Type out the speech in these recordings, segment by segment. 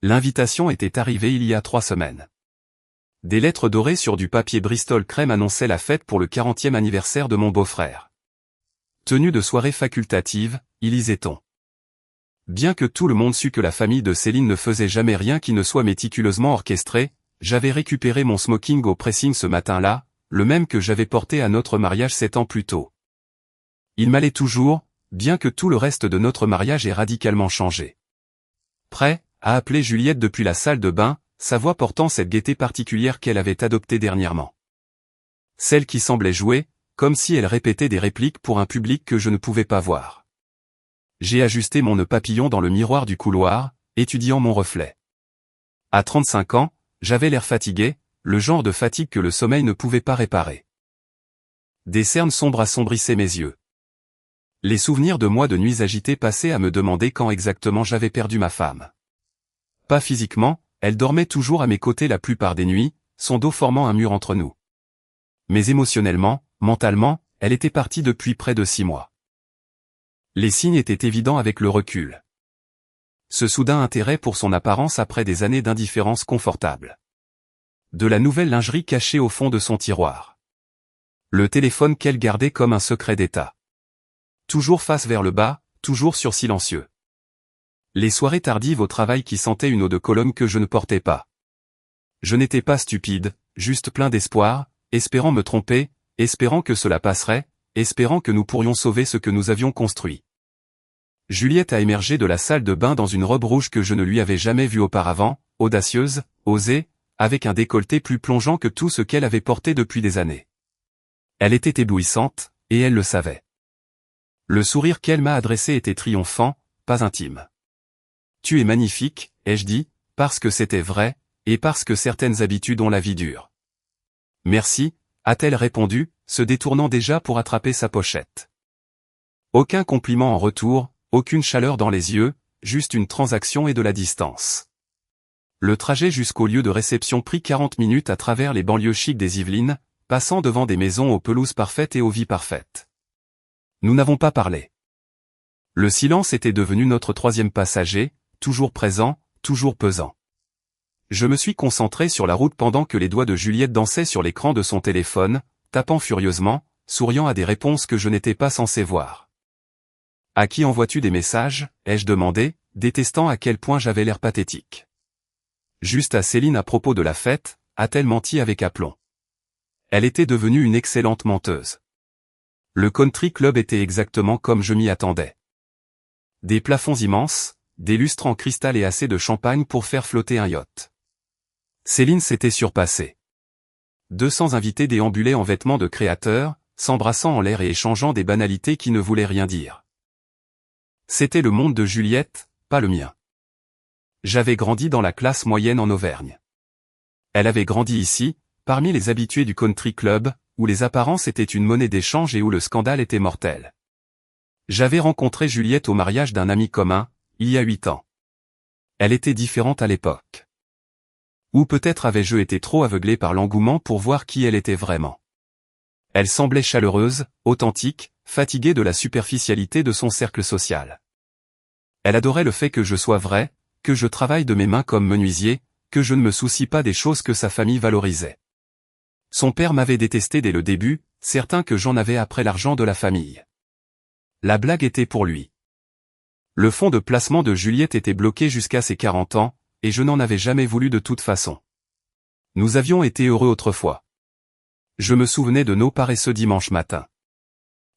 L'invitation était arrivée il y a 3 semaines. Des lettres dorées sur du papier Bristol crème annonçaient la fête pour le 40e anniversaire de mon beau-frère. Tenue de soirée facultative, y lisait-on. Bien que tout le monde sût que la famille de Céline ne faisait jamais rien qui ne soit méticuleusement orchestré, j'avais récupéré mon smoking au pressing ce matin-là, le même que j'avais porté à notre mariage 7 ans plus tôt. Il m'allait toujours, bien que tout le reste de notre mariage ait radicalement changé. Prêt à appeler Juliette depuis la salle de bain, sa voix portant cette gaieté particulière qu'elle avait adoptée dernièrement. Celle qui semblait jouer, comme si elle répétait des répliques pour un public que je ne pouvais pas voir. J'ai ajusté mon nœud papillon dans le miroir du couloir, étudiant mon reflet. À 35 ans, j'avais l'air fatigué, le genre de fatigue que le sommeil ne pouvait pas réparer. Des cernes sombres assombrissaient mes yeux. Les souvenirs de mois de nuits agitées passaient à me demander quand exactement j'avais perdu ma femme. Pas physiquement, elle dormait toujours à mes côtés la plupart des nuits, son dos formant un mur entre nous. Mais émotionnellement, mentalement, elle était partie depuis près de 6 mois. Les signes étaient évidents avec le recul. Ce soudain intérêt pour son apparence après des années d'indifférence confortable. De la nouvelle lingerie cachée au fond de son tiroir. Le téléphone qu'elle gardait comme un secret d'État. Toujours face vers le bas, toujours sur silencieux. Les soirées tardives au travail qui sentaient une eau de Cologne que je ne portais pas. Je n'étais pas stupide, juste plein d'espoir, espérant me tromper, espérant que cela passerait, espérant que nous pourrions sauver ce que nous avions construit. Juliette a émergé de la salle de bain dans une robe rouge que je ne lui avais jamais vue auparavant, audacieuse, osée, avec un décolleté plus plongeant que tout ce qu'elle avait porté depuis des années. Elle était éblouissante, et elle le savait. Le sourire qu'elle m'a adressé était triomphant, pas intime. « Tu es magnifique », ai-je dit, parce que c'était vrai, et parce que certaines habitudes ont la vie dure. « Merci », a-t-elle répondu, se détournant déjà pour attraper sa pochette. Aucun compliment en retour, aucune chaleur dans les yeux, juste une transaction et de la distance. Le trajet jusqu'au lieu de réception prit 40 minutes à travers les banlieues chics des Yvelines, passant devant des maisons aux pelouses parfaites et aux vies parfaites. Nous n'avons pas parlé. Le silence était devenu notre 3e passager, toujours présent, toujours pesant. Je me suis concentré sur la route pendant que les doigts de Juliette dansaient sur l'écran de son téléphone, tapant furieusement, souriant à des réponses que je n'étais pas censé voir. « À qui envoies-tu des messages ?» ai-je demandé, détestant à quel point j'avais l'air pathétique. « Juste à Céline à propos de la fête », a-t-elle menti avec aplomb. Elle était devenue une excellente menteuse. Le country club était exactement comme je m'y attendais. Des plafonds immenses, des lustres en cristal et assez de champagne pour faire flotter un yacht. Céline s'était surpassée. 200 invités déambulaient en vêtements de créateurs, s'embrassant en l'air et échangeant des banalités qui ne voulaient rien dire. C'était le monde de Juliette, pas le mien. J'avais grandi dans la classe moyenne en Auvergne. Elle avait grandi ici, parmi les habitués du country club, où les apparences étaient une monnaie d'échange et où le scandale était mortel. J'avais rencontré Juliette au mariage d'un ami commun, il y a 8 ans. Elle était différente à l'époque. Ou peut-être avais-je été trop aveuglé par l'engouement pour voir qui elle était vraiment. Elle semblait chaleureuse, authentique, fatiguée de la superficialité de son cercle social. Elle adorait le fait que je sois vrai, que je travaille de mes mains comme menuisier, que je ne me soucie pas des choses que sa famille valorisait. Son père m'avait détesté dès le début, certain que j'en avais après l'argent de la famille. La blague était pour lui. Le fonds de placement de Juliette était bloqué jusqu'à ses 40 ans, et je n'en avais jamais voulu de toute façon. Nous avions été heureux autrefois. Je me souvenais de nos paresseux dimanches matins.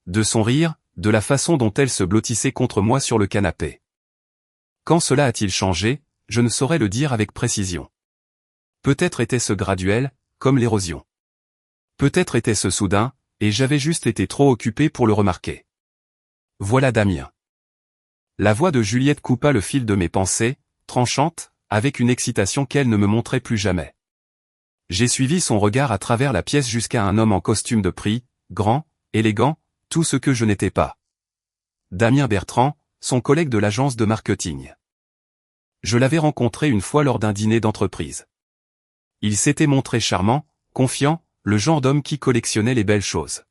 De son rire, de la façon dont elle se blottissait contre moi sur le canapé. Quand cela a-t-il changé, je ne saurais le dire avec précision. Peut-être était-ce graduel, comme l'érosion. Peut-être était-ce soudain, et j'avais juste été trop occupé pour le remarquer. Voilà Damien. La voix de Juliette coupa le fil de mes pensées, tranchante, avec une excitation qu'elle ne me montrait plus jamais. J'ai suivi son regard à travers la pièce jusqu'à un homme en costume de prix, grand, élégant, tout ce que je n'étais pas. Damien Bertrand, son collègue de l'agence de marketing. Je l'avais rencontré une fois lors d'un dîner d'entreprise. Il s'était montré charmant, confiant, le genre d'homme qui collectionnait les belles choses.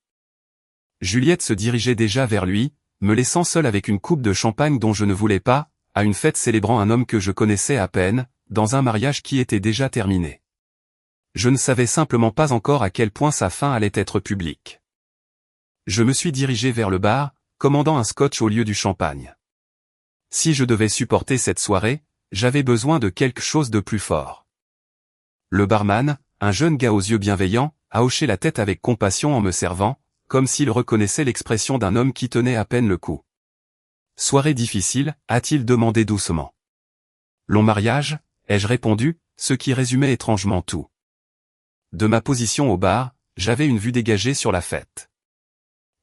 Juliette se dirigeait déjà vers lui, me laissant seul avec une coupe de champagne dont je ne voulais pas, à une fête célébrant un homme que je connaissais à peine, dans un mariage qui était déjà terminé. Je ne savais simplement pas encore à quel point sa fin allait être publique. Je me suis dirigé vers le bar, commandant un scotch au lieu du champagne. Si je devais supporter cette soirée, j'avais besoin de quelque chose de plus fort. Le barman, un jeune gars aux yeux bienveillants, a hoché la tête avec compassion en me servant, comme s'il reconnaissait l'expression d'un homme qui tenait à peine le coup. « Soirée difficile » a-t-il demandé doucement. « Long mariage » ai-je répondu, ce qui résumait étrangement tout. De ma position au bar, j'avais une vue dégagée sur la fête.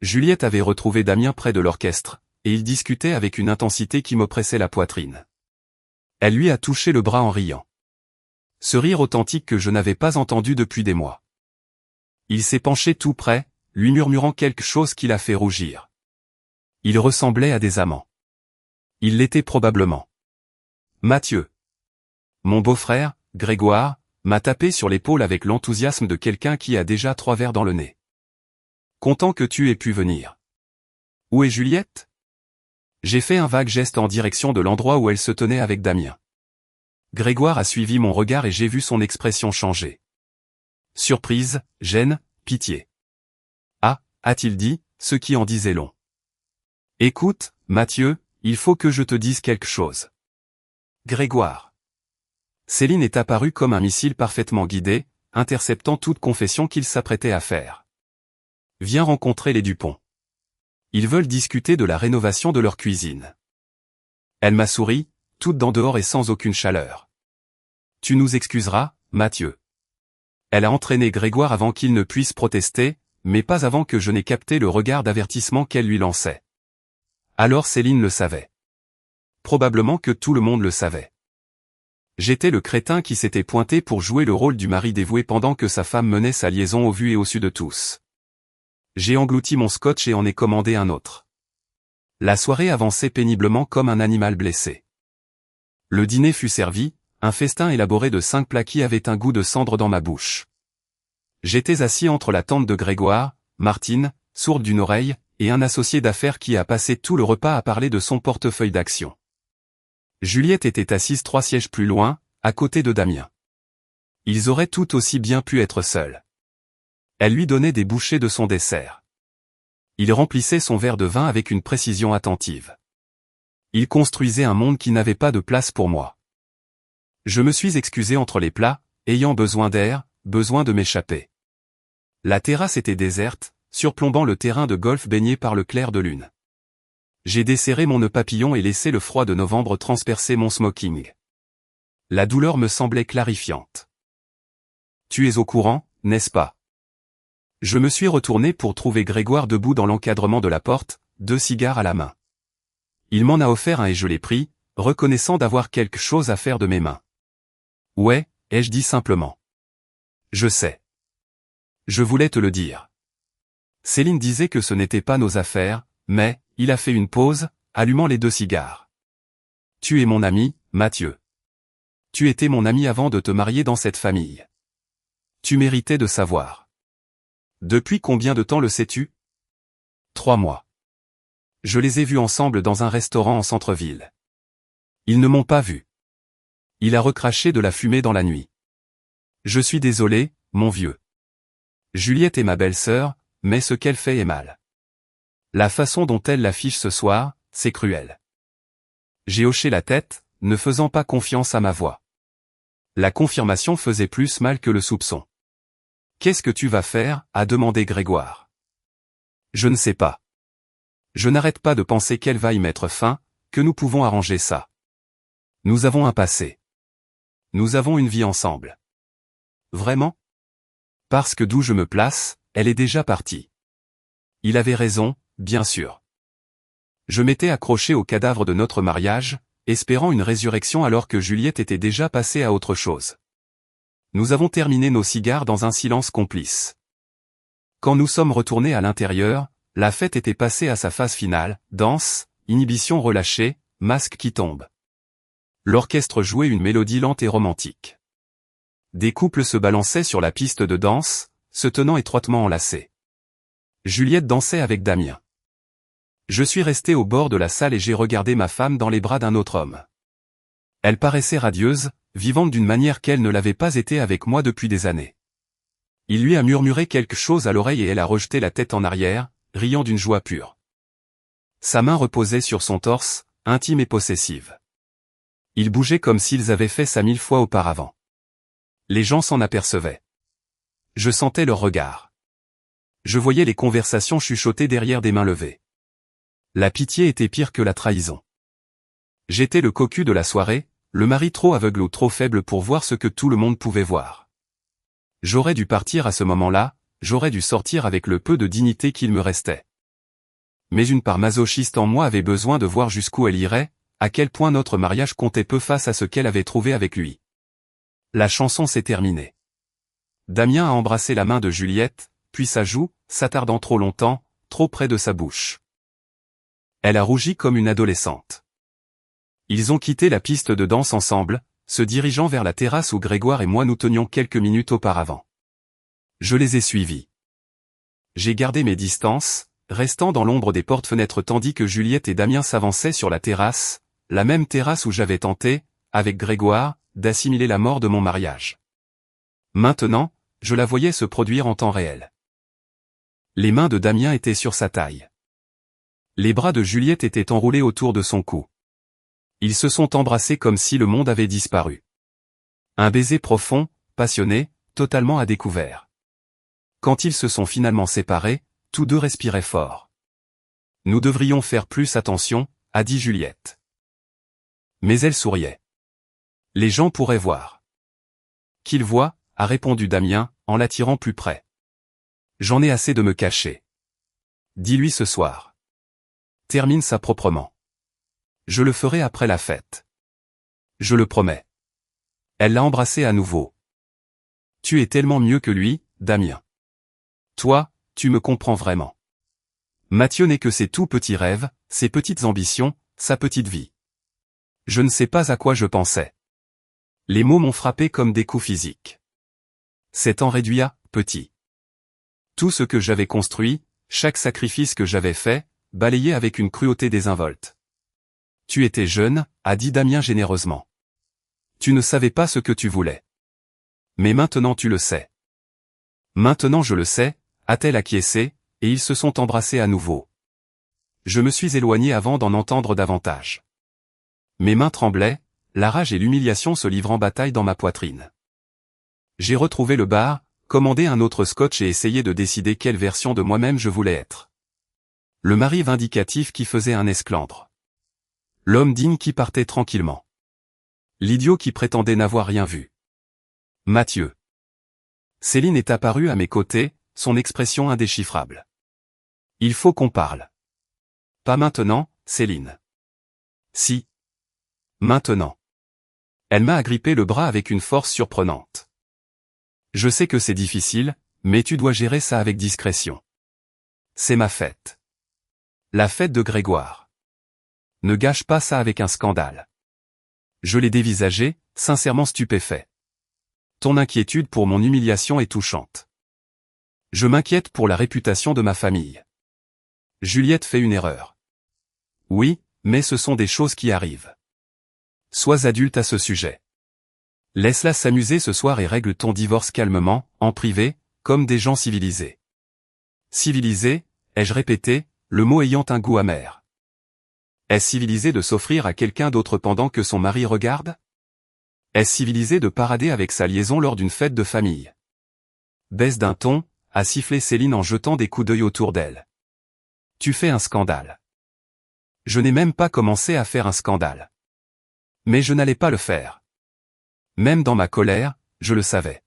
Juliette avait retrouvé Damien près de l'orchestre, et ils discutaient avec une intensité qui m'oppressait la poitrine. Elle lui a touché le bras en riant. Ce rire authentique que je n'avais pas entendu depuis des mois. Il s'est penché tout près, lui murmurant quelque chose qui l'a fait rougir. Il ressemblait à des amants. Il l'était probablement. Mathieu. Mon beau-frère, Grégoire, m'a tapé sur l'épaule avec l'enthousiasme de quelqu'un qui a déjà 3 verres dans le nez. Content que tu aies pu venir. Où est Juliette? J'ai fait un vague geste en direction de l'endroit où elle se tenait avec Damien. Grégoire a suivi mon regard et j'ai vu son expression changer. Surprise, gêne, pitié. Ah, a-t-il dit, ce qui en disait long. Écoute, Mathieu, il faut que je te dise quelque chose. Grégoire. Céline est apparue comme un missile parfaitement guidé, interceptant toute confession qu'il s'apprêtait à faire. Viens rencontrer les Dupont. Ils veulent discuter de la rénovation de leur cuisine. Elle m'a souri, toute dents dehors et sans aucune chaleur. Tu nous excuseras, Mathieu. Elle a entraîné Grégoire avant qu'il ne puisse protester, mais pas avant que je n'ai capté le regard d'avertissement qu'elle lui lançait. Alors Céline le savait. Probablement que tout le monde le savait. J'étais le crétin qui s'était pointé pour jouer le rôle du mari dévoué pendant que sa femme menait sa liaison au vu et au su de tous. J'ai englouti mon scotch et en ai commandé un autre. La soirée avançait péniblement comme un animal blessé. Le dîner fut servi, un festin élaboré de 5 plats qui avait un goût de cendre dans ma bouche. J'étais assis entre la tante de Grégoire, Martine, sourde d'une oreille, et un associé d'affaires qui a passé tout le repas à parler de son portefeuille d'actions. Juliette était assise 3 sièges plus loin, à côté de Damien. Ils auraient tout aussi bien pu être seuls. Elle lui donnait des bouchées de son dessert. Il remplissait son verre de vin avec une précision attentive. Il construisait un monde qui n'avait pas de place pour moi. Je me suis excusé entre les plats, ayant besoin d'air, besoin de m'échapper. La terrasse était déserte, surplombant le terrain de golf baigné par le clair de lune. J'ai desserré mon nœud papillon et laissé le froid de novembre transpercer mon smoking. La douleur me semblait clarifiante. Tu es au courant, n'est-ce pas? Je me suis retourné pour trouver Grégoire debout dans l'encadrement de la porte, 2 cigares à la main. Il m'en a offert un et je l'ai pris, reconnaissant d'avoir quelque chose à faire de mes mains. Ouais, ai-je dit simplement. Je sais. Je voulais te le dire. Céline disait que ce n'était pas nos affaires, mais, il a fait une pause, allumant les 2 cigares. Tu es mon ami, Mathieu. Tu étais mon ami avant de te marier dans cette famille. Tu méritais de savoir. Depuis combien de temps le sais-tu? 3 mois. Je les ai vus ensemble dans un restaurant en centre-ville. Ils ne m'ont pas vu. Il a recraché de la fumée dans la nuit. Je suis désolé, mon vieux. Juliette est ma belle-sœur, mais ce qu'elle fait est mal. La façon dont elle l'affiche ce soir, c'est cruel. J'ai hoché la tête, ne faisant pas confiance à ma voix. La confirmation faisait plus mal que le soupçon. Qu'est-ce que tu vas faire? A demandé Grégoire. Je ne sais pas. Je n'arrête pas de penser qu'elle va y mettre fin, que nous pouvons arranger ça. Nous avons un passé. Nous avons une vie ensemble. Vraiment? Parce que d'où je me place, elle est déjà partie. Il avait raison, bien sûr. Je m'étais accroché au cadavre de notre mariage, espérant une résurrection alors que Juliette était déjà passée à autre chose. Nous avons terminé nos cigares dans un silence complice. Quand nous sommes retournés à l'intérieur, la fête était passée à sa phase finale, danse, inhibition relâchée, masque qui tombe. L'orchestre jouait une mélodie lente et romantique. Des couples se balançaient sur la piste de danse, se tenant étroitement enlacés. Juliette dansait avec Damien. Je suis resté au bord de la salle et j'ai regardé ma femme dans les bras d'un autre homme. Elle paraissait radieuse, vivante d'une manière qu'elle ne l'avait pas été avec moi depuis des années. Il lui a murmuré quelque chose à l'oreille et elle a rejeté la tête en arrière, riant d'une joie pure. Sa main reposait sur son torse, intime et possessive. Ils bougeaient comme s'ils avaient fait ça 1000 fois auparavant. Les gens s'en apercevaient. Je sentais leur regard. Je voyais les conversations chuchotées derrière des mains levées. La pitié était pire que la trahison. J'étais le cocu de la soirée, le mari trop aveugle ou trop faible pour voir ce que tout le monde pouvait voir. J'aurais dû partir à ce moment-là, j'aurais dû sortir avec le peu de dignité qu'il me restait. Mais une part masochiste en moi avait besoin de voir jusqu'où elle irait, à quel point notre mariage comptait peu face à ce qu'elle avait trouvé avec lui. La chanson s'est terminée. Damien a embrassé la main de Juliette, puis sa joue, s'attardant trop longtemps, trop près de sa bouche. Elle a rougi comme une adolescente. Ils ont quitté la piste de danse ensemble, se dirigeant vers la terrasse où Grégoire et moi nous tenions quelques minutes auparavant. Je les ai suivis. J'ai gardé mes distances, restant dans l'ombre des portes-fenêtres tandis que Juliette et Damien s'avançaient sur la terrasse, la même terrasse où j'avais tenté, avec Grégoire, d'assimiler la mort de mon mariage. Maintenant, je la voyais se produire en temps réel. Les mains de Damien étaient sur sa taille. Les bras de Juliette étaient enroulés autour de son cou. Ils se sont embrassés comme si le monde avait disparu. Un baiser profond, passionné, totalement à découvert. Quand ils se sont finalement séparés, tous deux respiraient fort. Nous devrions faire plus attention, a dit Juliette. Mais elle souriait. Les gens pourraient voir. Qu'ils voient, a répondu Damien, en l'attirant plus près. J'en ai assez de me cacher. Dis-lui ce soir. Termine ça proprement. Je le ferai après la fête. Je le promets. Elle l'a embrassé à nouveau. Tu es tellement mieux que lui, Damien. Toi, tu me comprends vraiment. Mathieu n'est que ses tout petits rêves, ses petites ambitions, sa petite vie. Je ne sais pas à quoi je pensais. Les mots m'ont frappé comme des coups physiques. C'est en réduit à petit. Tout ce que j'avais construit, chaque sacrifice que j'avais fait, balayé avec une cruauté désinvolte. Tu étais jeune, a dit Damien généreusement. Tu ne savais pas ce que tu voulais. Mais maintenant tu le sais. Maintenant je le sais, a-t-elle acquiescé, et ils se sont embrassés à nouveau. Je me suis éloigné avant d'en entendre davantage. Mes mains tremblaient, la rage et l'humiliation se livrant bataille dans ma poitrine. J'ai retrouvé le bar, commandé un autre scotch et essayé de décider quelle version de moi-même je voulais être. Le mari vindicatif qui faisait un esclandre. L'homme digne qui partait tranquillement. L'idiot qui prétendait n'avoir rien vu. Mathieu. Céline est apparue à mes côtés, son expression indéchiffrable. Il faut qu'on parle. Pas maintenant, Céline. Si. Maintenant. Elle m'a agrippé le bras avec une force surprenante. Je sais que c'est difficile, mais tu dois gérer ça avec discrétion. C'est ma fête. La fête de Grégoire. Ne gâche pas ça avec un scandale. Je l'ai dévisagé, sincèrement stupéfait. Ton inquiétude pour mon humiliation est touchante. Je m'inquiète pour la réputation de ma famille. Juliette fait une erreur. Oui, mais ce sont des choses qui arrivent. Sois adulte à ce sujet. Laisse-la s'amuser ce soir et règle ton divorce calmement, en privé, comme des gens civilisés. Civilisé, ai-je répété, le mot ayant un goût amer. Est-ce civilisé de s'offrir à quelqu'un d'autre pendant que son mari regarde? Est-ce civilisé de parader avec sa liaison lors d'une fête de famille? Baisse d'un ton, a sifflé Céline en jetant des coups d'œil autour d'elle. Tu fais un scandale. Je n'ai même pas commencé à faire un scandale. Mais je n'allais pas le faire. Même dans ma colère, je le savais.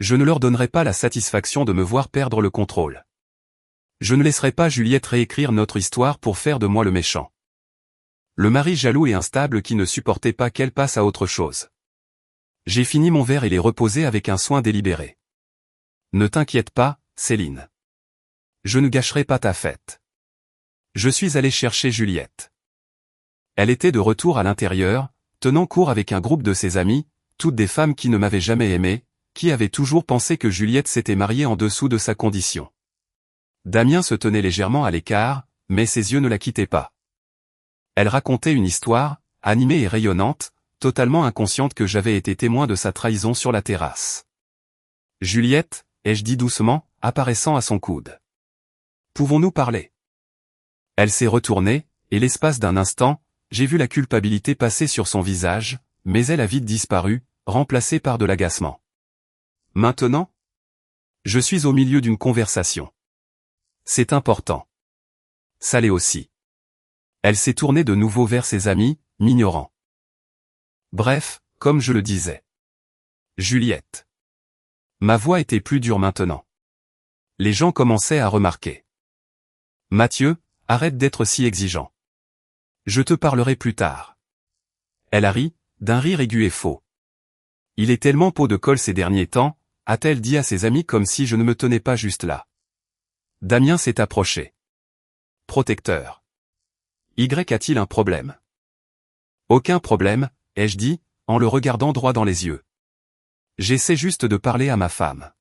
Je ne leur donnerai pas la satisfaction de me voir perdre le contrôle. Je ne laisserai pas Juliette réécrire notre histoire pour faire de moi le méchant. Le mari jaloux et instable qui ne supportait pas qu'elle passe à autre chose. J'ai fini mon verre et l'ai reposé avec un soin délibéré. Ne t'inquiète pas, Céline. Je ne gâcherai pas ta fête. Je suis allé chercher Juliette. Elle était de retour à l'intérieur, tenant court avec un groupe de ses amies, toutes des femmes qui ne m'avaient jamais aimé, qui avaient toujours pensé que Juliette s'était mariée en dessous de sa condition. Damien se tenait légèrement à l'écart, mais ses yeux ne la quittaient pas. Elle racontait une histoire, animée et rayonnante, totalement inconsciente que j'avais été témoin de sa trahison sur la terrasse. « Juliette » ai-je dit doucement, apparaissant à son coude. « Pouvons-nous parler ?» Elle s'est retournée, et l'espace d'un instant, j'ai vu la culpabilité passer sur son visage, mais elle a vite disparu, remplacée par de l'agacement. « Maintenant ? Je suis au milieu d'une conversation. C'est important. » Ça l'est aussi. Elle s'est tournée de nouveau vers ses amis, m'ignorant. Bref, comme je le disais. Juliette. Ma voix était plus dure maintenant. Les gens commençaient à remarquer. Mathieu, arrête d'être si exigeant. Je te parlerai plus tard. Elle a ri, d'un rire aigu et faux. Il est tellement pot de colle ces derniers temps, a-t-elle dit à ses amis comme si je ne me tenais pas juste là. Damien s'est approché. Protecteur. Y a-t-il un problème? Aucun problème, ai-je dit, en le regardant droit dans les yeux. J'essaie juste de parler à ma femme.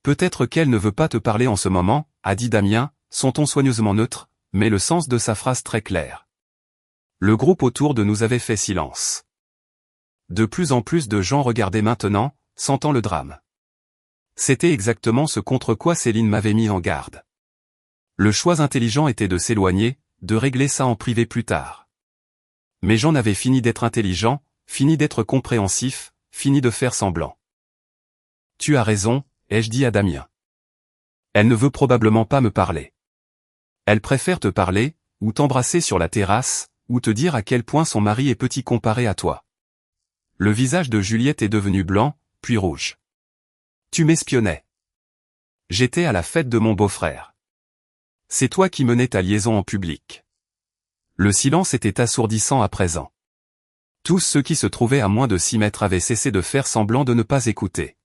Peut-être qu'elle ne veut pas te parler en ce moment, a dit Damien, son ton soigneusement neutre, mais le sens de sa phrase très clair. Le groupe autour de nous avait fait silence. De plus en plus de gens regardaient maintenant, sentant le drame. C'était exactement ce contre quoi Céline m'avait mis en garde. Le choix intelligent était de s'éloigner, de régler ça en privé plus tard. Mais j'en avais fini d'être intelligent, fini d'être compréhensif, fini de faire semblant. Tu as raison, ai-je dit à Damien. Elle ne veut probablement pas me parler. Elle préfère te parler, ou t'embrasser sur la terrasse, ou te dire à quel point son mari est petit comparé à toi. Le visage de Juliette est devenu blanc, puis rouge. Tu m'espionnais. J'étais à la fête de mon beau-frère. C'est toi qui menais ta liaison en public. Le silence était assourdissant à présent. Tous ceux qui se trouvaient à moins de 6 mètres avaient cessé de faire semblant de ne pas écouter.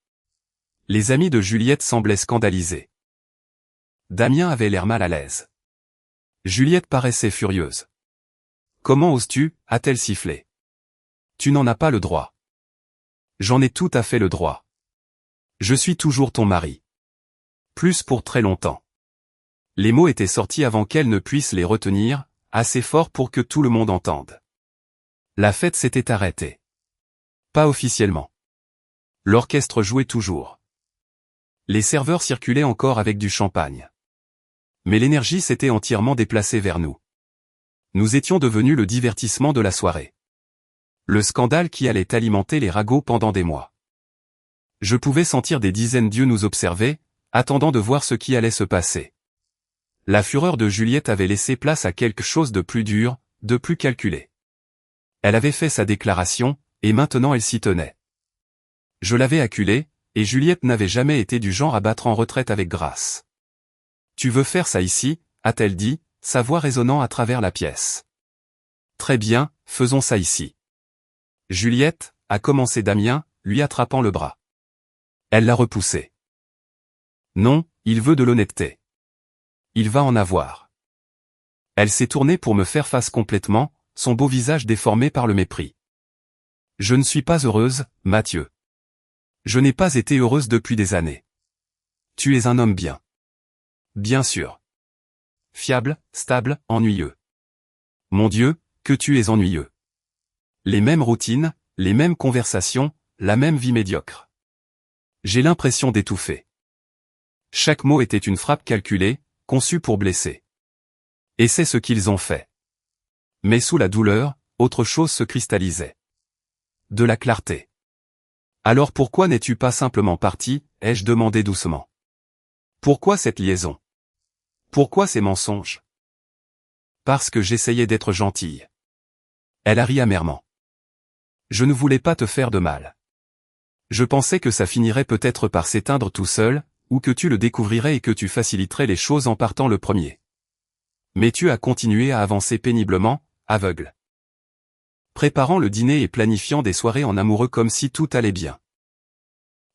Les amis de Juliette semblaient scandalisés. Damien avait l'air mal à l'aise. Juliette paraissait furieuse. Comment oses-tu, a-t-elle sifflé. Tu n'en as pas le droit. J'en ai tout à fait le droit. Je suis toujours ton mari. Plus pour très longtemps. Les mots étaient sortis avant qu'elle ne puisse les retenir, assez fort pour que tout le monde entende. La fête s'était arrêtée. Pas officiellement. L'orchestre jouait toujours. Les serveurs circulaient encore avec du champagne. Mais l'énergie s'était entièrement déplacée vers nous. Nous étions devenus le divertissement de la soirée. Le scandale qui allait alimenter les ragots pendant des mois. Je pouvais sentir des dizaines d'yeux nous observer, attendant de voir ce qui allait se passer. La fureur de Juliette avait laissé place à quelque chose de plus dur, de plus calculé. Elle avait fait sa déclaration, et maintenant elle s'y tenait. Je l'avais acculée, et Juliette n'avait jamais été du genre à battre en retraite avec grâce. « Tu veux faire ça ici ?» a-t-elle dit, sa voix résonnant à travers la pièce. « Très bien, faisons ça ici. » Juliette, a commencé Damien, lui attrapant le bras. Elle l'a repoussé. « Non, il veut de l'honnêteté. Il va en avoir. » Elle s'est tournée pour me faire face complètement, son beau visage déformé par le mépris. « Je ne suis pas heureuse, Mathieu. Je n'ai pas été heureuse depuis des années. Tu es un homme bien. Bien sûr. Fiable, stable, ennuyeux. Mon Dieu, que tu es ennuyeux. Les mêmes routines, les mêmes conversations, la même vie médiocre. J'ai l'impression d'étouffer. » Chaque mot était une frappe calculée, conçue pour blesser. Et c'est ce qu'ils ont fait. Mais sous la douleur, autre chose se cristallisait. De la clarté. « Alors pourquoi n'es-tu pas simplement parti ?» ai-je demandé doucement. « Pourquoi cette liaison? Pourquoi ces mensonges? » Parce que j'essayais d'être gentille. Elle a ri amèrement. Je ne voulais pas te faire de mal. Je pensais que ça finirait peut-être par s'éteindre tout seul, ou que tu le découvrirais et que tu faciliterais les choses en partant le premier. Mais tu as continué à avancer péniblement, aveugle. Préparant le dîner et planifiant des soirées en amoureux comme si tout allait bien.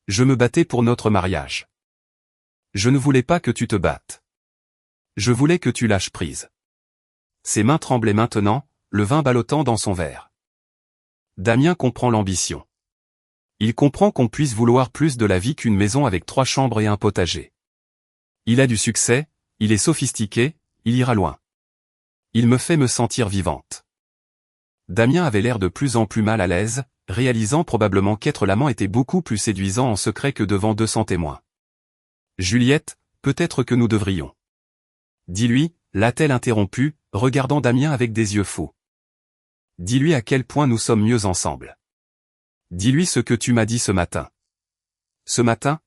Je me battais pour notre mariage. Je ne voulais pas que tu te battes. Je voulais que tu lâches prise. Ses mains tremblaient maintenant, le vin ballottant dans son verre. Damien comprend l'ambition. Il comprend qu'on puisse vouloir plus de la vie qu'une maison avec 3 chambres et un potager. Il a du succès, il est sophistiqué, il ira loin. Il me fait me sentir vivante. Damien avait l'air de plus en plus mal à l'aise, réalisant probablement qu'être l'amant était beaucoup plus séduisant en secret que devant 200 témoins. Juliette, peut-être que nous devrions. Dis-lui, l'a-t-elle interrompu, regardant Damien avec des yeux fous. Dis-lui à quel point nous sommes mieux ensemble. Dis-lui ce que tu m'as dit ce matin. Ce matin?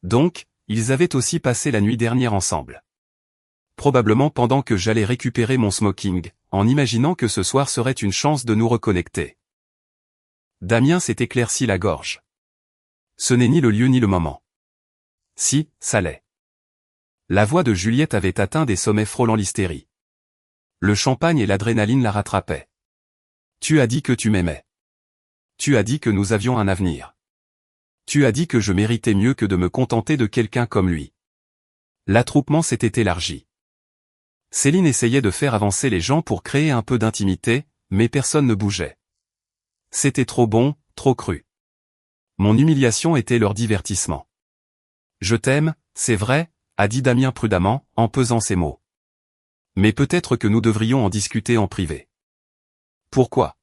Donc, ils avaient aussi passé la nuit dernière ensemble. Probablement pendant que j'allais récupérer mon smoking, en imaginant que ce soir serait une chance de nous reconnecter. Damien s'est éclairci la gorge. Ce n'est ni le lieu ni le moment. Si, ça l'est. La voix de Juliette avait atteint des sommets frôlant l'hystérie. Le champagne et l'adrénaline la rattrapaient. Tu as dit que tu m'aimais. Tu as dit que nous avions un avenir. Tu as dit que je méritais mieux que de me contenter de quelqu'un comme lui. L'attroupement s'était élargi. Céline essayait de faire avancer les gens pour créer un peu d'intimité, mais personne ne bougeait. C'était trop bon, trop cru. Mon humiliation était leur divertissement. Je t'aime, c'est vrai, a dit Damien prudemment, en pesant ses mots. Mais peut-être que nous devrions en discuter en privé. Pourquoi?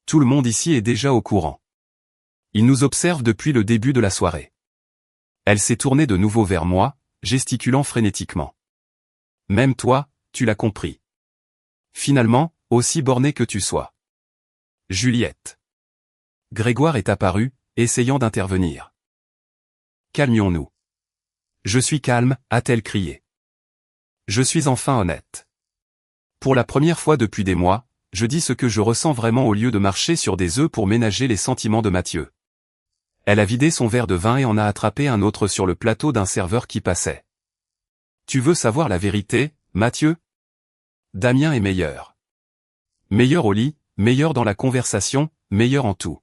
Tout le monde ici est déjà au courant. Il nous observe depuis le début de la soirée. Elle s'est tournée de nouveau vers moi, gesticulant frénétiquement. Même toi, tu l'as compris. Finalement, aussi borné que tu sois. Juliette. Grégoire est apparu, essayant d'intervenir. Calmions-nous. Je suis calme, a-t-elle crié. Je suis enfin honnête. Pour la première fois depuis des mois, je dis ce que je ressens vraiment au lieu de marcher sur des œufs pour ménager les sentiments de Mathieu. Elle a vidé son verre de vin et en a attrapé un autre sur le plateau d'un serveur qui passait. Tu veux savoir la vérité, Mathieu? Damien est meilleur. Meilleur au lit, meilleur dans la conversation, meilleur en tout.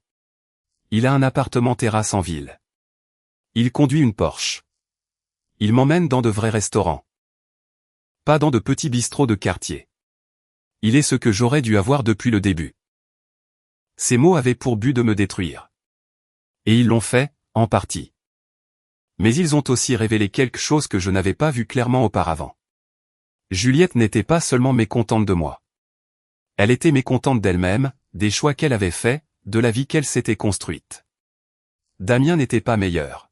Il a un appartement terrasse en ville. Il conduit une Porsche. Il m'emmène dans de vrais restaurants. Pas dans de petits bistrots de quartier. Il est ce que j'aurais dû avoir depuis le début. Ces mots avaient pour but de me détruire. Et ils l'ont fait, en partie. Mais ils ont aussi révélé quelque chose que je n'avais pas vu clairement auparavant. Juliette n'était pas seulement mécontente de moi. Elle était mécontente d'elle-même, des choix qu'elle avait faits, de la vie qu'elle s'était construite. Damien n'était pas meilleur.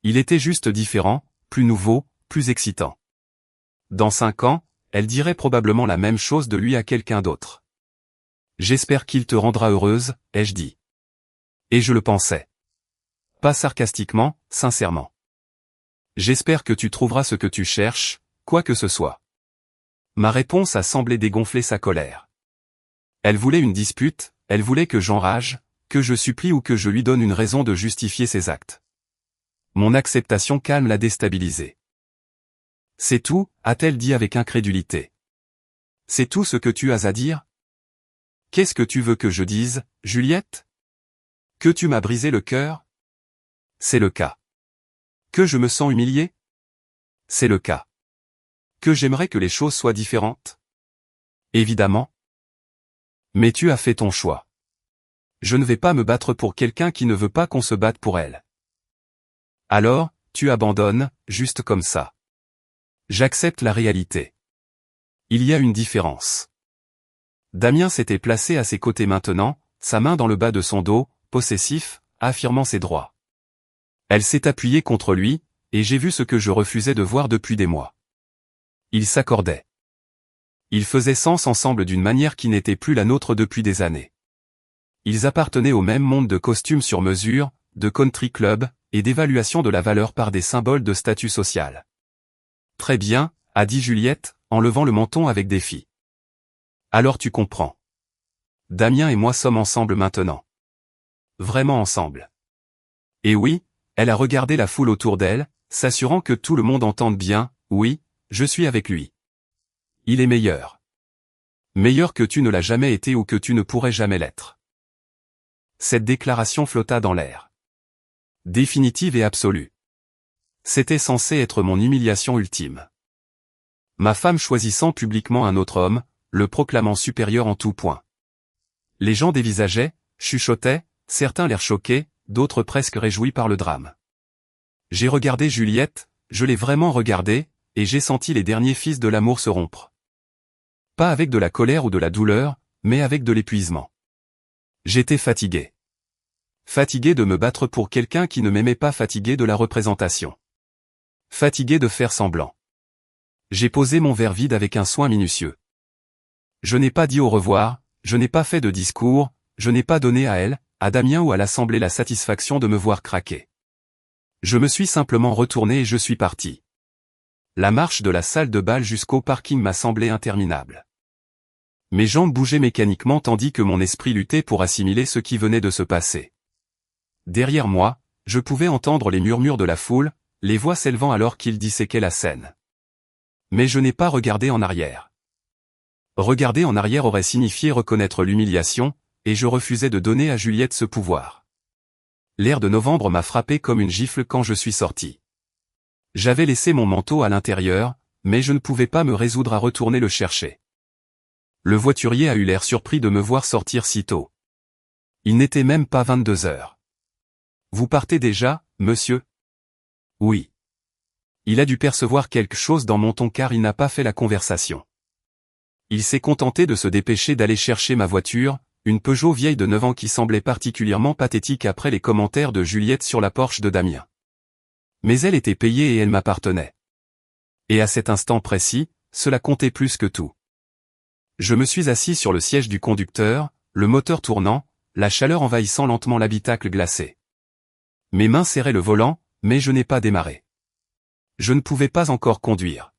Il était juste différent, plus nouveau, plus excitant. Dans 5 ans, elle dirait probablement la même chose de lui à quelqu'un d'autre. J'espère qu'il te rendra heureuse, ai-je dit. Et je le pensais. Pas sarcastiquement, sincèrement. J'espère que tu trouveras ce que tu cherches, quoi que ce soit. Ma réponse a semblé dégonfler sa colère. Elle voulait une dispute, elle voulait que j'enrage, que je supplie ou que je lui donne une raison de justifier ses actes. Mon acceptation calme l'a déstabilisée. C'est tout, a-t-elle dit avec incrédulité. C'est tout ce que tu as à dire? Qu'est-ce que tu veux que je dise, Juliette? Que tu m'as brisé le cœur? C'est le cas. Que je me sens humilié? C'est le cas. Que j'aimerais que les choses soient différentes? Évidemment. Mais tu as fait ton choix. Je ne vais pas me battre pour quelqu'un qui ne veut pas qu'on se batte pour elle. Alors, tu abandonnes, juste comme ça. J'accepte la réalité. Il y a une différence. Damien s'était placé à ses côtés maintenant, sa main dans le bas de son dos, possessif, affirmant ses droits. Elle s'est appuyée contre lui, et j'ai vu ce que je refusais de voir depuis des mois. Ils s'accordaient. Ils faisaient sens ensemble d'une manière qui n'était plus la nôtre depuis des années. Ils appartenaient au même monde de costumes sur mesure, de country club, et d'évaluation de la valeur par des symboles de statut social. Très bien, a dit Juliette, en levant le menton avec défi. Alors tu comprends. Damien et moi sommes ensemble maintenant. Vraiment ensemble. Et oui, elle a regardé la foule autour d'elle, s'assurant que tout le monde entende bien, oui, je suis avec lui. Il est meilleur. Meilleur que tu ne l'as jamais été ou que tu ne pourrais jamais l'être. Cette déclaration flotta dans l'air. Définitive et absolue. C'était censé être mon humiliation ultime. Ma femme choisissant publiquement un autre homme, le proclamant supérieur en tout point. Les gens dévisageaient, chuchotaient, certains l'air choqués, d'autres presque réjouis par le drame. J'ai regardé Juliette, je l'ai vraiment regardée, et j'ai senti les derniers fils de l'amour se rompre. Pas avec de la colère ou de la douleur, mais avec de l'épuisement. J'étais fatigué. Fatigué de me battre pour quelqu'un qui ne m'aimait pas, fatigué de la représentation. Fatigué de faire semblant. J'ai posé mon verre vide avec un soin minutieux. Je n'ai pas dit au revoir, je n'ai pas fait de discours, je n'ai pas donné à elle, à Damien ou à l'Assemblée la satisfaction de me voir craquer. Je me suis simplement retourné et je suis parti. La marche de la salle de bal jusqu'au parking m'a semblé interminable. Mes jambes bougeaient mécaniquement tandis que mon esprit luttait pour assimiler ce qui venait de se passer. Derrière moi, je pouvais entendre les murmures de la foule, les voix s'élevant alors qu'ils disséquaient la scène. Mais je n'ai pas regardé en arrière. Regarder en arrière aurait signifié reconnaître l'humiliation, et je refusais de donner à Juliette ce pouvoir. L'air de novembre m'a frappé comme une gifle quand je suis sorti. J'avais laissé mon manteau à l'intérieur, mais je ne pouvais pas me résoudre à retourner le chercher. Le voiturier a eu l'air surpris de me voir sortir si tôt. Il n'était même pas 22 heures. Vous partez déjà, monsieur? Oui. Il a dû percevoir quelque chose dans mon ton car il n'a pas fait la conversation. Il s'est contenté de se dépêcher d'aller chercher ma voiture, une Peugeot vieille de 9 ans qui semblait particulièrement pathétique après les commentaires de Juliette sur la Porsche de Damien. Mais elle était payée et elle m'appartenait. Et à cet instant précis, cela comptait plus que tout. Je me suis assis sur le siège du conducteur, le moteur tournant, la chaleur envahissant lentement l'habitacle glacé. Mes mains serraient le volant, mais je n'ai pas démarré. Je ne pouvais pas encore conduire.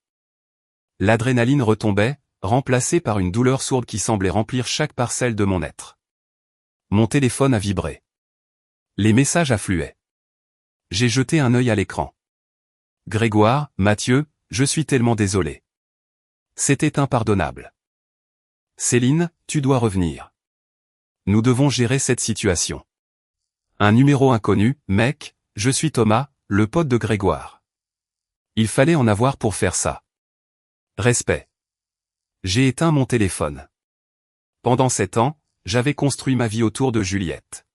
L'adrénaline retombait, remplacée par une douleur sourde qui semblait remplir chaque parcelle de mon être. Mon téléphone a vibré. Les messages affluaient. J'ai jeté un œil à l'écran. Grégoire, Mathieu, je suis tellement désolé. C'était impardonnable. Céline, tu dois revenir. Nous devons gérer cette situation. Un numéro inconnu, mec, je suis Thomas, le pote de Grégoire. Il fallait en avoir pour faire ça. Respect. J'ai éteint mon téléphone. Pendant 7 ans, j'avais construit ma vie autour de Juliette.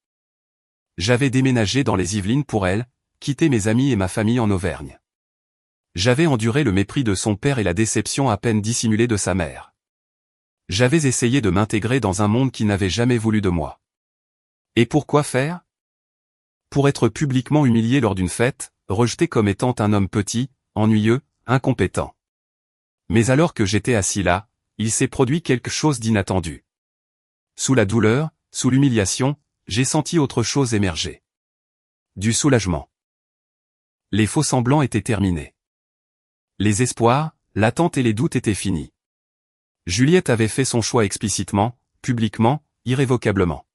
J'avais déménagé dans les Yvelines pour elle, quitté mes amis et ma famille en Auvergne. J'avais enduré le mépris de son père et la déception à peine dissimulée de sa mère. J'avais essayé de m'intégrer dans un monde qui n'avait jamais voulu de moi. Et pourquoi faire? Pour être publiquement humilié lors d'une fête, rejeté comme étant un homme petit, ennuyeux, incompétent. Mais alors que j'étais assis là, il s'est produit quelque chose d'inattendu. Sous la douleur, sous l'humiliation, j'ai senti autre chose émerger. Du soulagement. Les faux-semblants étaient terminés. Les espoirs, l'attente et les doutes étaient finis. Juliette avait fait son choix explicitement, publiquement, irrévocablement.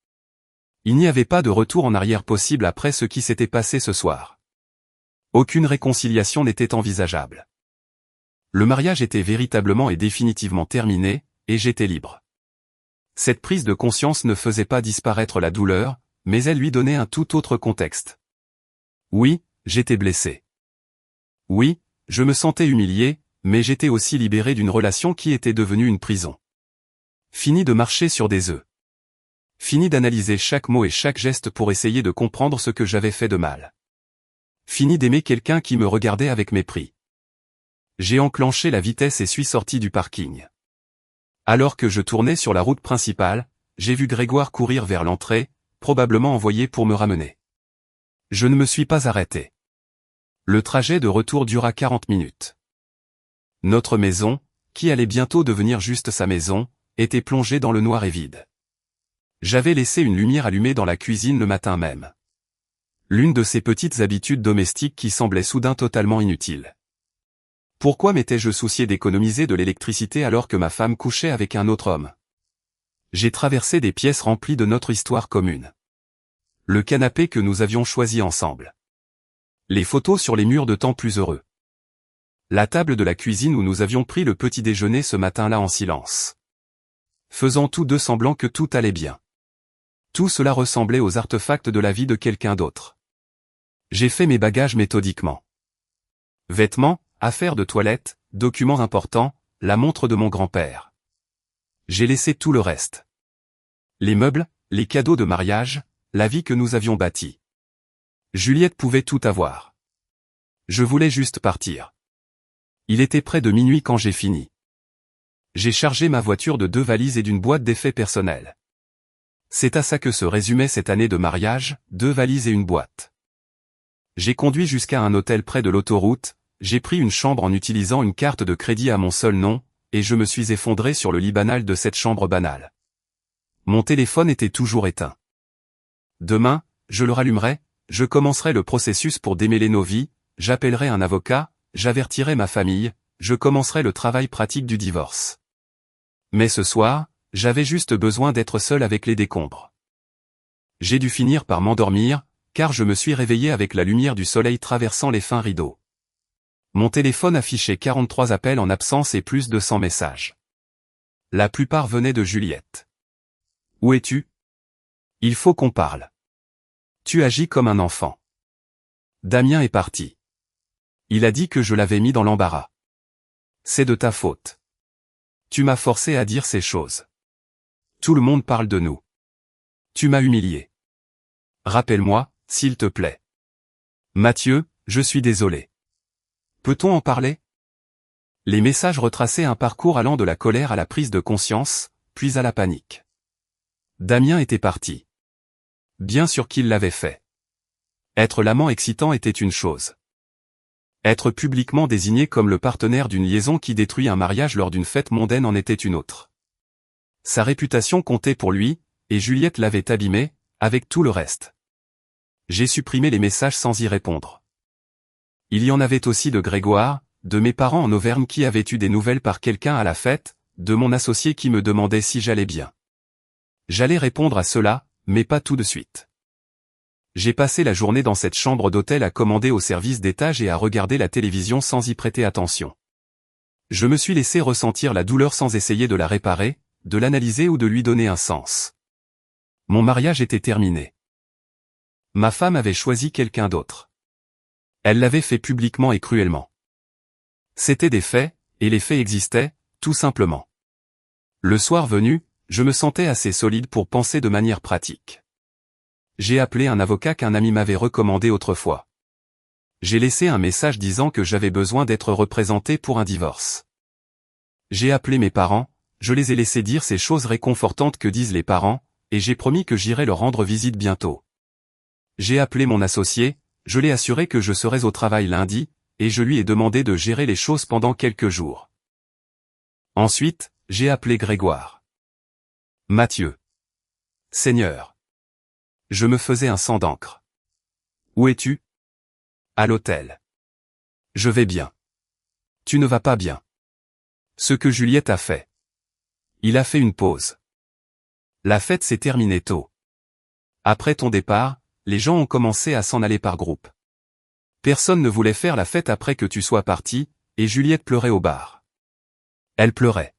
Il n'y avait pas de retour en arrière possible après ce qui s'était passé ce soir. Aucune réconciliation n'était envisageable. Le mariage était véritablement et définitivement terminé, et j'étais libre. Cette prise de conscience ne faisait pas disparaître la douleur, mais elle lui donnait un tout autre contexte. Oui, j'étais blessé. Oui, je me sentais humilié, mais j'étais aussi libéré d'une relation qui était devenue une prison. Fini de marcher sur des œufs. Fini d'analyser chaque mot et chaque geste pour essayer de comprendre ce que j'avais fait de mal. Fini d'aimer quelqu'un qui me regardait avec mépris. J'ai enclenché la vitesse et suis sorti du parking. Alors que je tournais sur la route principale, j'ai vu Grégoire courir vers l'entrée, probablement envoyé pour me ramener. Je ne me suis pas arrêté. Le trajet de retour dura 40 minutes. Notre maison, qui allait bientôt devenir juste sa maison, était plongée dans le noir et vide. J'avais laissé une lumière allumée dans la cuisine le matin même. L'une de ces petites habitudes domestiques qui semblaient soudain totalement inutiles. Pourquoi m'étais-je soucié d'économiser de l'électricité alors que ma femme couchait avec un autre homme? J'ai traversé des pièces remplies de notre histoire commune. Le canapé que nous avions choisi ensemble. Les photos sur les murs de temps plus heureux. La table de la cuisine où nous avions pris le petit déjeuner ce matin-là en silence. Faisant tous deux semblant que tout allait bien. Tout cela ressemblait aux artefacts de la vie de quelqu'un d'autre. J'ai fait mes bagages méthodiquement. Vêtements, affaires de toilette, documents importants, la montre de mon grand-père. J'ai laissé tout le reste. Les meubles, les cadeaux de mariage, la vie que nous avions bâtie. Juliette pouvait tout avoir. Je voulais juste partir. Il était près de minuit quand j'ai fini. J'ai chargé ma voiture de 2 valises et d'une boîte d'effets personnels. C'est à ça que se résumait cette année de mariage, 2 valises et une boîte. J'ai conduit jusqu'à un hôtel près de l'autoroute, j'ai pris une chambre en utilisant une carte de crédit à mon seul nom, et je me suis effondré sur le lit banal de cette chambre banale. Mon téléphone était toujours éteint. Demain, je le rallumerai, je commencerai le processus pour démêler nos vies, j'appellerai un avocat, j'avertirai ma famille, je commencerai le travail pratique du divorce. Mais ce soir, j'avais juste besoin d'être seul avec les décombres. J'ai dû finir par m'endormir, car je me suis réveillé avec la lumière du soleil traversant les fins rideaux. Mon téléphone affichait 43 appels en absence et plus de 100 messages. La plupart venaient de Juliette. Où es-tu? Il faut qu'on parle. Tu agis comme un enfant. Damien est parti. Il a dit que je l'avais mis dans l'embarras. C'est de ta faute. Tu m'as forcé à dire ces choses. Tout le monde parle de nous. Tu m'as humilié. Rappelle-moi, s'il te plaît. Mathieu, je suis désolé. Peut-on en parler? Les messages retraçaient un parcours allant de la colère à la prise de conscience, puis à la panique. Damien était parti. Bien sûr qu'il l'avait fait. Être l'amant excitant était une chose. Être publiquement désigné comme le partenaire d'une liaison qui détruit un mariage lors d'une fête mondaine en était une autre. Sa réputation comptait pour lui, et Juliette l'avait abîmé, avec tout le reste. J'ai supprimé les messages sans y répondre. Il y en avait aussi de Grégoire, de mes parents en Auvergne qui avaient eu des nouvelles par quelqu'un à la fête, de mon associé qui me demandait si j'allais bien. J'allais répondre à cela, mais pas tout de suite. J'ai passé la journée dans cette chambre d'hôtel à commander au service d'étage et à regarder la télévision sans y prêter attention. Je me suis laissé ressentir la douleur sans essayer de la réparer, de l'analyser ou de lui donner un sens. Mon mariage était terminé. Ma femme avait choisi quelqu'un d'autre. Elle l'avait fait publiquement et cruellement. C'était des faits, et les faits existaient, tout simplement. Le soir venu, je me sentais assez solide pour penser de manière pratique. J'ai appelé un avocat qu'un ami m'avait recommandé autrefois. J'ai laissé un message disant que j'avais besoin d'être représenté pour un divorce. J'ai appelé mes parents, je les ai laissés dire ces choses réconfortantes que disent les parents, et j'ai promis que j'irai leur rendre visite bientôt. J'ai appelé mon associé, je l'ai assuré que je serais au travail lundi, et je lui ai demandé de gérer les choses pendant quelques jours. Ensuite, j'ai appelé Grégoire. Mathieu. Seigneur. Je me faisais un sang d'encre. Où es-tu? À l'hôtel. Je vais bien. Tu ne vas pas bien. Ce que Juliette a fait. Il a fait une pause. La fête s'est terminée tôt. Après ton départ, les gens ont commencé à s'en aller par groupe. Personne ne voulait faire la fête après que tu sois parti, et Juliette pleurait au bar. Elle pleurait.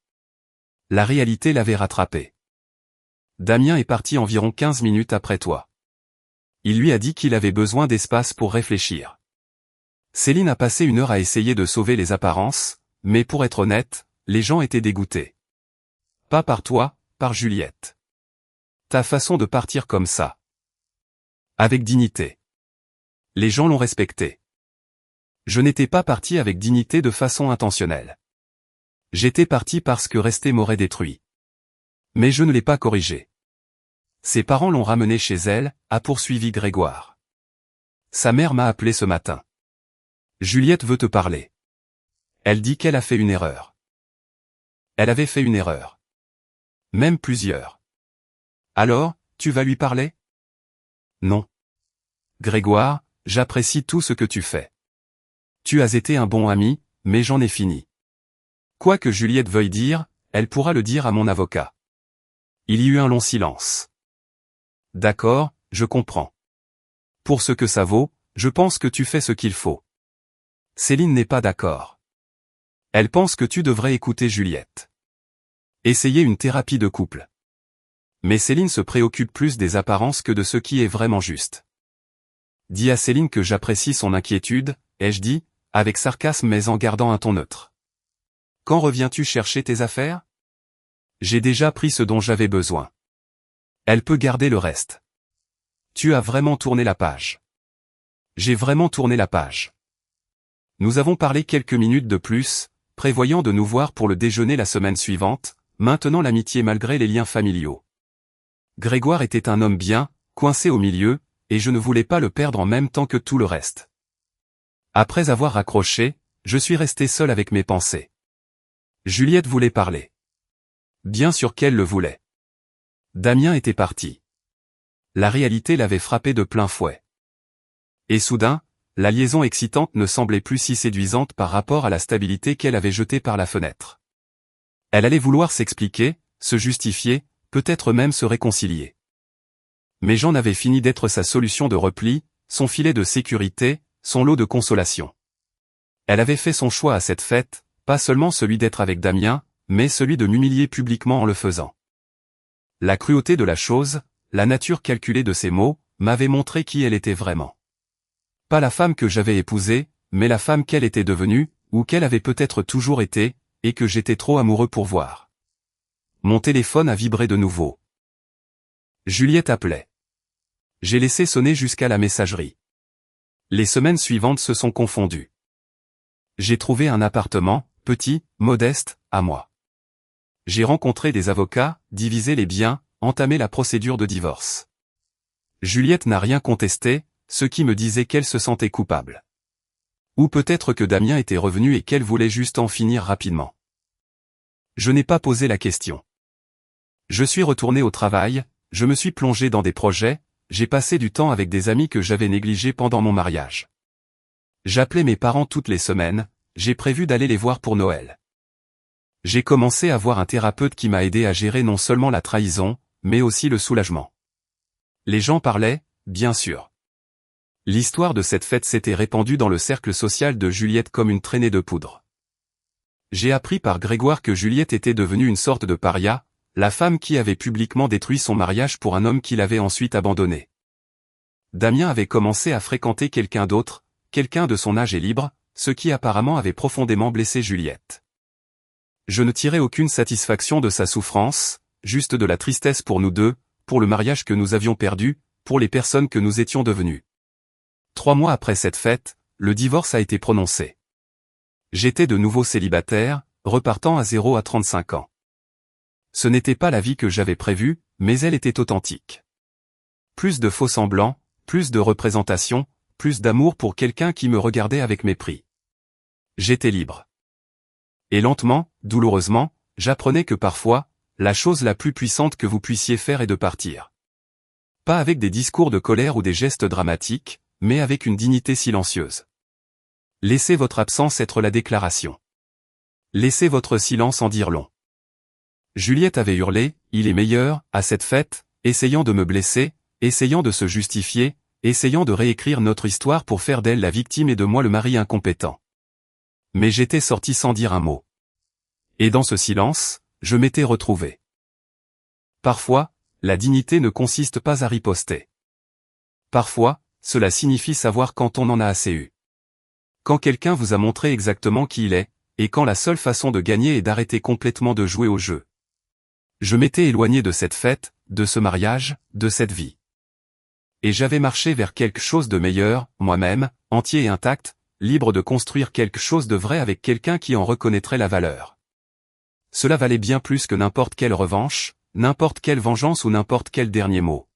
La réalité l'avait rattrapée. Damien est parti environ 15 minutes après toi. Il lui a dit qu'il avait besoin d'espace pour réfléchir. Céline a passé 1 heure à essayer de sauver les apparences, mais pour être honnête, les gens étaient dégoûtés. Pas par toi, par Juliette. Ta façon de partir comme ça. Avec dignité. Les gens l'ont respecté. Je n'étais pas parti avec dignité de façon intentionnelle. J'étais parti parce que rester m'aurait détruit. Mais je ne l'ai pas corrigé. Ses parents l'ont ramenée chez elle, a poursuivi Grégoire. Sa mère m'a appelé ce matin. Juliette veut te parler. Elle dit qu'elle a fait une erreur. Elle avait fait une erreur. Même plusieurs. Alors, tu vas lui parler? Non. Grégoire, j'apprécie tout ce que tu fais. Tu as été un bon ami, mais j'en ai fini. Quoi que Juliette veuille dire, elle pourra le dire à mon avocat. Il y eut un long silence. D'accord, je comprends. Pour ce que ça vaut, je pense que tu fais ce qu'il faut. Céline n'est pas d'accord. Elle pense que tu devrais écouter Juliette. Essayer une thérapie de couple. Mais Céline se préoccupe plus des apparences que de ce qui est vraiment juste. Dis à Céline que j'apprécie son inquiétude, ai-je dit, avec sarcasme mais en gardant un ton neutre. Quand reviens-tu chercher tes affaires? J'ai déjà pris ce dont j'avais besoin. Elle peut garder le reste. Tu as vraiment tourné la page. J'ai vraiment tourné la page. Nous avons parlé quelques minutes de plus, prévoyant de nous voir pour le déjeuner la semaine suivante, maintenant l'amitié malgré les liens familiaux. Grégoire était un homme bien, coincé au milieu, et je ne voulais pas le perdre en même temps que tout le reste. Après avoir raccroché, je suis resté seul avec mes pensées. Juliette voulait parler. Bien sûr qu'elle le voulait. Damien était parti. La réalité l'avait frappé de plein fouet. Et soudain, la liaison excitante ne semblait plus si séduisante par rapport à la stabilité qu'elle avait jetée par la fenêtre. Elle allait vouloir s'expliquer, se justifier, peut-être même se réconcilier. Mais Jean avait fini d'être sa solution de repli, son filet de sécurité, son lot de consolation. Elle avait fait son choix à cette fête, pas seulement celui d'être avec Damien, mais celui de m'humilier publiquement en le faisant. La cruauté de la chose, la nature calculée de ses mots, m'avait montré qui elle était vraiment. Pas la femme que j'avais épousée, mais la femme qu'elle était devenue, ou qu'elle avait peut-être toujours été, et que j'étais trop amoureux pour voir. Mon téléphone a vibré de nouveau. Juliette appelait. J'ai laissé sonner jusqu'à la messagerie. Les semaines suivantes se sont confondues. J'ai trouvé un appartement, petit, modeste, à moi. J'ai rencontré des avocats, divisé les biens, entamé la procédure de divorce. Juliette n'a rien contesté, ce qui me disait qu'elle se sentait coupable. Ou peut-être que Damien était revenu et qu'elle voulait juste en finir rapidement. Je n'ai pas posé la question. Je suis retourné au travail, je me suis plongé dans des projets, j'ai passé du temps avec des amis que j'avais négligés pendant mon mariage. J'appelais mes parents toutes les semaines, j'ai prévu d'aller les voir pour Noël. J'ai commencé à voir un thérapeute qui m'a aidé à gérer non seulement la trahison, mais aussi le soulagement. Les gens parlaient, bien sûr. L'histoire de cette fête s'était répandue dans le cercle social de Juliette comme une traînée de poudre. J'ai appris par Grégoire que Juliette était devenue une sorte de paria, la femme qui avait publiquement détruit son mariage pour un homme qui l'avait ensuite abandonné. Damien avait commencé à fréquenter quelqu'un d'autre, quelqu'un de son âge et libre, ce qui apparemment avait profondément blessé Juliette. Je ne tirais aucune satisfaction de sa souffrance, juste de la tristesse pour nous deux, pour le mariage que nous avions perdu, pour les personnes que nous étions devenues. 3 mois après cette fête, le divorce a été prononcé. J'étais de nouveau célibataire, repartant à zéro à 35 ans. Ce n'était pas la vie que j'avais prévue, mais elle était authentique. Plus de faux-semblants, plus de représentation, plus d'amour pour quelqu'un qui me regardait avec mépris. J'étais libre. Et lentement, douloureusement, j'apprenais que parfois, la chose la plus puissante que vous puissiez faire est de partir. Pas avec des discours de colère ou des gestes dramatiques, mais avec une dignité silencieuse. Laissez votre absence être la déclaration. Laissez votre silence en dire long. Juliette avait hurlé, il est meilleur, à cette fête, essayant de me blesser, essayant de se justifier, essayant de réécrire notre histoire pour faire d'elle la victime et de moi le mari incompétent. Mais j'étais sorti sans dire un mot. Et dans ce silence, je m'étais retrouvé. Parfois, la dignité ne consiste pas à riposter. Parfois, cela signifie savoir quand on en a assez eu. Quand quelqu'un vous a montré exactement qui il est, et quand la seule façon de gagner est d'arrêter complètement de jouer au jeu. Je m'étais éloigné de cette fête, de ce mariage, de cette vie. Et j'avais marché vers quelque chose de meilleur, moi-même, entier et intact, libre de construire quelque chose de vrai avec quelqu'un qui en reconnaîtrait la valeur. Cela valait bien plus que n'importe quelle revanche, n'importe quelle vengeance ou n'importe quel dernier mot.